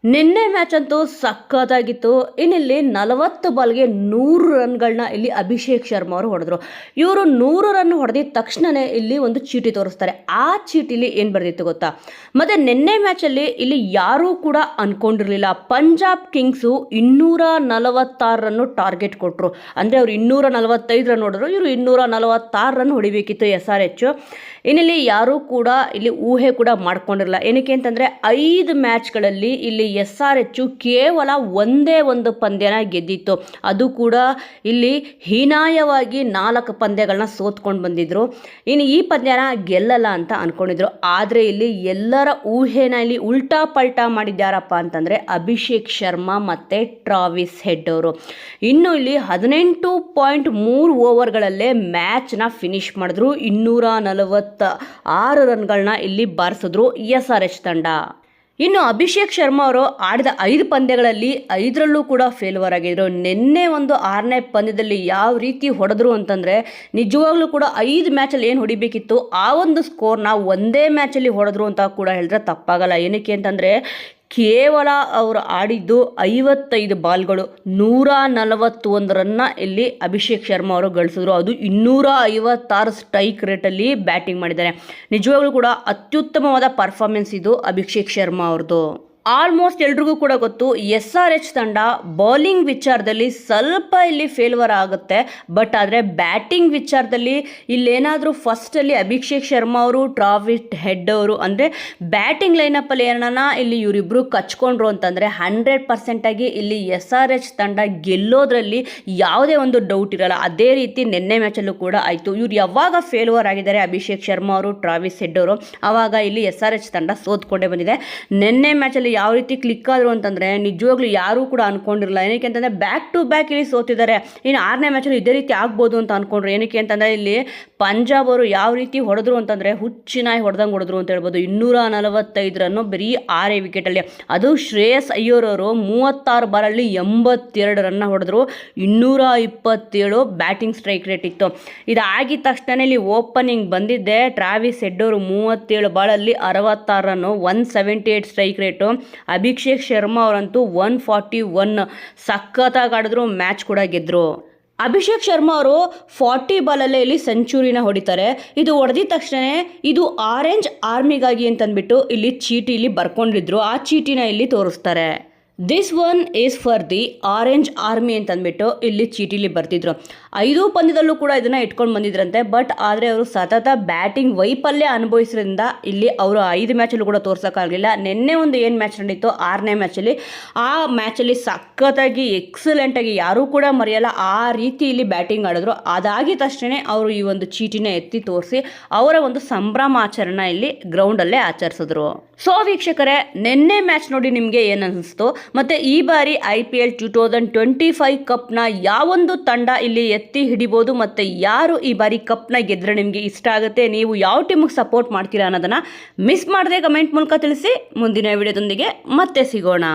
ನಿನ್ನೆ ಮ್ಯಾಚ್ ಅಂತೂ ಸಖತ್ತಾಗಿತ್ತು. ಇನ್ನಿಲ್ಲಿ 40 ಬಾಲ್ಗೆ 100 ರನ್ಗಳನ್ನ ಇಲ್ಲಿ ಅಭಿಷೇಕ್ ಶರ್ಮಾ ಅವರು ಹೊಡೆದ್ರು. ಇವರು 100 ರನ್ ಹೊಡೆದಿದ ತಕ್ಷಣನೇ ಇಲ್ಲಿ ಒಂದು ಚೀಟಿ ತೋರಿಸ್ತಾರೆ. ಆ ಚೀಟಿಲಿ ಏನು ಬರೆದಿತ್ತು ಗೊತ್ತಾ? ಮತ್ತೆ ನಿನ್ನೆ ಮ್ಯಾಚಲ್ಲಿ ಇಲ್ಲಿ ಯಾರೂ ಕೂಡ ಅನ್ಕೊಂಡಿರಲಿಲ್ಲ ಪಂಜಾಬ್ ಕಿಂಗ್ಸು 246 ರನ್ನು ಟಾರ್ಗೆಟ್ ಕೊಟ್ಟರು. ಅಂದರೆ ಅವ್ರು 245 ರನ್ ಹೊಡೆದ್ರು, ಇವರು 246 ರನ್ ಹೊಡಿಬೇಕಿತ್ತು SRH. ಇನ್ನಿಲ್ಲಿ ಯಾರೂ ಕೂಡ ಇಲ್ಲಿ ಊಹೆ ಕೂಡ ಮಾಡ್ಕೊಂಡಿರಲಿಲ್ಲ. ಏನಕ್ಕೆ ಅಂತಂದರೆ 5 ಮ್ಯಾಚ್ಗಳಲ್ಲಿ ಇಲ್ಲಿ SRH ಕೇವಲ ಒಂದೇ ಒಂದು ಪಂದ್ಯನ ಗೆದ್ದಿತ್ತು. ಅದು ಕೂಡ ಇಲ್ಲಿ ಹೀನಾಯವಾಗಿ 4 ಪಂದ್ಯಗಳನ್ನ ಸೋತ್ಕೊಂಡು ಬಂದಿದ್ರು. ಇನ್ನು ಈ ಪಂದ್ಯನ ಗೆಲ್ಲಲ್ಲ ಅಂತ ಅನ್ಕೊಂಡಿದ್ರು. ಆದರೆ ಇಲ್ಲಿ ಎಲ್ಲರ ಊಹೆನ ಇಲ್ಲಿ ಉಲ್ಟಾ ಪಲ್ಟಾ ಮಾಡಿದ್ದಾರಪ್ಪ ಅಂತಂದರೆ ಅಭಿಷೇಕ್ ಶರ್ಮಾ ಮತ್ತು ಟ್ರಾವಿಸ್ ಹೆಡ್ ಅವರು. ಇನ್ನು ಇಲ್ಲಿ 18.3 ಓವರ್ಗಳಲ್ಲೇ ಮ್ಯಾಚ್ನ ಫಿನಿಶ್ ಮಾಡಿದ್ರು. 246 ರನ್ಗಳನ್ನ ಇಲ್ಲಿ ಬಾರಿಸಿದ್ರು SRH ತಂಡ. ಇನ್ನು ಅಭಿಷೇಕ್ ಶರ್ಮಾ ಅವರು ಆಡಿದ 5 ಪಂದ್ಯಗಳಲ್ಲಿ 5ರಲ್ಲೂ ಕೂಡ ಫೇಲ್ಯೂರ್ ಆಗಿದ್ರು. ನಿನ್ನೆ ಒಂದು 6ನೇ ಪಂದ್ಯದಲ್ಲಿ ಯಾವ ರೀತಿ ಹೊಡೆದ್ರು ಅಂತಂದರೆ ನಿಜವಾಗ್ಲೂ ಕೂಡ 5 ಮ್ಯಾಚಲ್ಲಿ ಏನು ಹೊಡಿಬೇಕಿತ್ತು ಆ ಒಂದು ಸ್ಕೋರ್ನ ಒಂದೇ ಮ್ಯಾಚಲ್ಲಿ ಹೊಡೆದ್ರು ಅಂತ ಕೂಡ ಹೇಳಿದ್ರೆ ತಪ್ಪಾಗಲ್ಲ. ಏನಕ್ಕೆ ಅಂತಂದರೆ ಕೇವಲ ಅವರು ಆಡಿದ್ದು 55 ಬಾಲ್ಗಳು, 141 ರನ್ನ ಇಲ್ಲಿ ಅಭಿಷೇಕ್ ಶರ್ಮಾ ಅವರು ಗಳಿಸಿದ್ರು. ಅದು 256 ಸ್ಟ್ರೈಕ್ ರೇಟಲ್ಲಿ ಬ್ಯಾಟಿಂಗ್ ಮಾಡಿದ್ದಾರೆ. ನಿಜವಾಗ್ಲೂ ಕೂಡ ಅತ್ಯುತ್ತಮವಾದ ಪರ್ಫಾರ್ಮೆನ್ಸ್ ಇದು ಅಭಿಷೇಕ್ ಶರ್ಮಾ ಅವ್ರದ್ದು. ಆಲ್ಮೋಸ್ಟ್ ಎಲ್ರಿಗೂ ಕೂಡ ಗೊತ್ತು SRH ತಂಡ ಬೌಲಿಂಗ್ ವಿಚಾರದಲ್ಲಿ ಸ್ವಲ್ಪ ಇಲ್ಲಿ ಫೇಲ್ಯೂರ್ ಆಗುತ್ತೆ. ಬಟ್ ಆದರೆ ಬ್ಯಾಟಿಂಗ್ ವಿಚಾರದಲ್ಲಿ ಇಲ್ಲೇನಾದರೂ ಫಸ್ಟಲ್ಲಿ ಅಭಿಷೇಕ್ ಶರ್ಮಾ ಅವರು ಟ್ರಾವಿಸ್ ಹೆಡ್ ಅವರು ಅಂದರೆ ಬ್ಯಾಟಿಂಗ್ ಲೈನಪ್ಪಲ್ಲಿ ಏನನ್ನ ಇಲ್ಲಿ ಇವರಿಬ್ಬರು ಕಚ್ಕೊಂಡ್ರು ಅಂತಂದರೆ 100% ಆಗಿ ಇಲ್ಲಿ SRH ತಂಡ ಗೆಲ್ಲೋದ್ರಲ್ಲಿ ಯಾವುದೇ ಒಂದು ಡೌಟ್ ಇರಲ್ಲ. ಅದೇ ರೀತಿ ನಿನ್ನೆ ಮ್ಯಾಚಲ್ಲೂ ಕೂಡ ಆಯಿತು. ಇವ್ರು ಯಾವಾಗ ಫೇಲ್ಯೂರ್ ಆಗಿದ್ದಾರೆ ಅಭಿಷೇಕ್ ಶರ್ಮಾ ಅವರು ಟ್ರಾವಿಸ್ ಹೆಡ್ ಅವರು, ಆವಾಗ ಇಲ್ಲಿ SRH ತಂಡ ಸೋತ್ಕೊಂಡೇ ಬಂದಿದೆ. ನಿನ್ನೆ ಮ್ಯಾಚಲ್ಲಿ ಯಾವ ರೀತಿ ಕ್ಲಿಕ್ ಆದರು ಅಂತಂದರೆ ನಿಜವಾಗ್ಲೂ ಯಾರೂ ಕೂಡ ಅನ್ಕೊಂಡಿರಲ್ಲ. ಏನಕ್ಕೆ ಅಂತಂದರೆ ಬ್ಯಾಕ್ ಟು ಬ್ಯಾಕ್ ಇಲ್ಲಿ ಸೋತಿದ್ದಾರೆ. ಇನ್ನು 6ನೇ ಮ್ಯಾಚಲ್ಲಿ ಇದೇ ರೀತಿ ಆಗ್ಬೋದು ಅಂತ ಅಂದ್ಕೊಂಡ್ರು. ಏನಕ್ಕೆ ಅಂತಂದರೆ ಇಲ್ಲಿ ಪಂಜಾಬ್ ಅವರು ಯಾವ ರೀತಿ ಹೊಡೆದ್ರು ಅಂತಂದರೆ ಹುಚ್ಚಿನಾಯಿ ಹೊಡೆದಂಗೆ ಹೊಡೆದ್ರು ಅಂತ ಹೇಳ್ಬೋದು. 245 ರನ್ನು ಬರೀ 6 ವಿಕೆಟಲ್ಲಿ. ಅದು ಶ್ರೇಯಸ್ ಅಯ್ಯರ್ ಅವರು 36 ಬಾಲಲ್ಲಿ 82 ರನ್ನ ಹೊಡೆದ್ರು. 227 ಬ್ಯಾಟಿಂಗ್ ಸ್ಟ್ರೈಕ್ ರೇಟ್ ಇತ್ತು. ಇದಾಗಿದ ತಕ್ಷಣ ಇಲ್ಲಿ ಓಪನಿಂಗ್ ಬಂದಿದ್ದೆ ಟ್ರಾವಿಸ್ ಹೆಡ್ ಅವರು 37 ಬಾಲಲ್ಲಿ 66 run, 178 strike rate. Abhishek Sharma ಅವರಂತೂ 141 ಸಖತ್ತಾಗಿ ಆಡಿದ್ರು, ಮ್ಯಾಚ್ ಕೂಡ ಗೆದ್ರು. ಅಭಿಷೇಕ್ ಶರ್ಮಾ ಅವರು 40 ಬಾಲಲ್ಲೇ ಇಲ್ಲಿ ಸೆಂಚುರಿನ ಹೊಡಿತಾರೆ. ಇದು ಹೊಡೆದಿದ ತಕ್ಷಣ ಇದು ಆರೆಂಜ್ ಆರ್ಮಿಗಾಗಿ ಅಂತಂದ್ಬಿಟ್ಟು ಇಲ್ಲಿ ಚೀಟಿಲಿ ಬರ್ಕೊಂಡಿದ್ರು. ಆ ಚೀಟಿನ ಇಲ್ಲಿ ತೋರಿಸ್ತಾರೆ. This one is for the orange army ಅಂತಂದ್ಬಿಟ್ಟು ಇಲ್ಲಿ ಚೀಟಿಲಿ ಬರ್ತಿದ್ರು. 5 ಪಂದ್ಯದಲ್ಲೂ ಕೂಡ ಇದನ್ನು ಇಟ್ಕೊಂಡು ಬಂದಿದ್ರಂತೆ. ಬಟ್ ಆದರೆ ಅವರು ಸತತ ಬ್ಯಾಟಿಂಗ್ ವೈಫಲ್ಯ ಅನುಭವಿಸೋದ್ರಿಂದ ಇಲ್ಲಿ ಅವರು 5 ಮ್ಯಾಚಲ್ಲೂ ಕೂಡ ತೋರ್ಸೋಕ್ಕಾಗಲಿಲ್ಲ. ನಿನ್ನೆ ಒಂದು ಏನು ಮ್ಯಾಚ್ ನಡೀತು 6ನೇ ಮ್ಯಾಚಲ್ಲಿ, ಆ ಮ್ಯಾಚಲ್ಲಿ ಸಖತ್ತಾಗಿ ಎಕ್ಸಲೆಂಟಾಗಿ ಯಾರೂ ಕೂಡ ಮರೆಯಲ್ಲ ಆ ರೀತಿ ಇಲ್ಲಿ ಬ್ಯಾಟಿಂಗ್ ಆಡಿದ್ರು. ಅದಾಗಿದ ತಕ್ಷಣ ಅವರು ಈ ಒಂದು ಚೀಟಿನ ಎತ್ತಿ ತೋರಿಸಿ ಅವರ ಒಂದು ಸಂಭ್ರಮಾಚರಣೆ ಇಲ್ಲಿ ಗ್ರೌಂಡಲ್ಲೇ ಆಚರಿಸಿದ್ರು. ಸೊ ವೀಕ್ಷಕರೇ, ನಿನ್ನೆ ಮ್ಯಾಚ್ ನೋಡಿ ನಿಮಗೆ ಏನು ಅನಿಸ್ತು? ಮತ್ತು ಈ ಬಾರಿ IPL 2025 ಕಪ್ನ ಯಾವೊಂದು ತಂಡ ಇಲ್ಲಿ ಎತ್ತಿ ಹಿಡಿಬೋದು ಮತ್ತು ಯಾರು ಈ ಬಾರಿ ಕಪ್ನ ಗೆದ್ದರೆ ನಿಮಗೆ ಇಷ್ಟ ಆಗುತ್ತೆ, ನೀವು ಯಾವ ಟೀಮಿಗೆ ಸಪೋರ್ಟ್ ಮಾಡ್ತೀರಾ ಅನ್ನೋದನ್ನು ಮಿಸ್ ಮಾಡದೆ ಕಮೆಂಟ್ ಮೂಲಕ ತಿಳಿಸಿ. ಮುಂದಿನ ವಿಡಿಯೋದೊಂದಿಗೆ ಮತ್ತೆ ಸಿಗೋಣ.